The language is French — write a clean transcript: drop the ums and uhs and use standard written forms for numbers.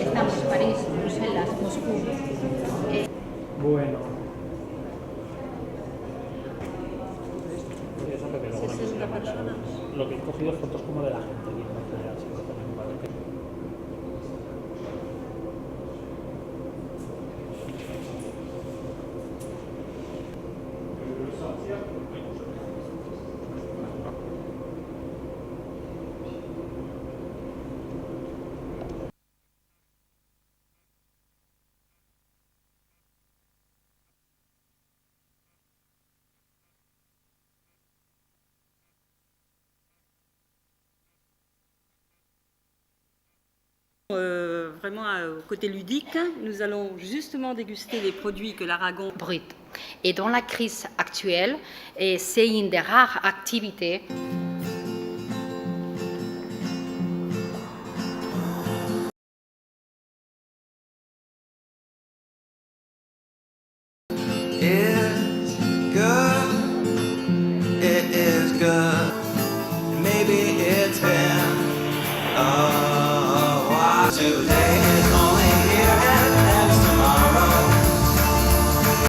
Estamos en París, Bruselas, Moscú. Bueno. 60 personas. Lo que he cogido es fotos como de la gente viendo en general, Vraiment au côté ludique, nous allons justement déguster les produits que l'Aragon Brut. Et dans la crise actuelle, c'est une des rares activités. It's good, it is good. Maybe it's been a while today.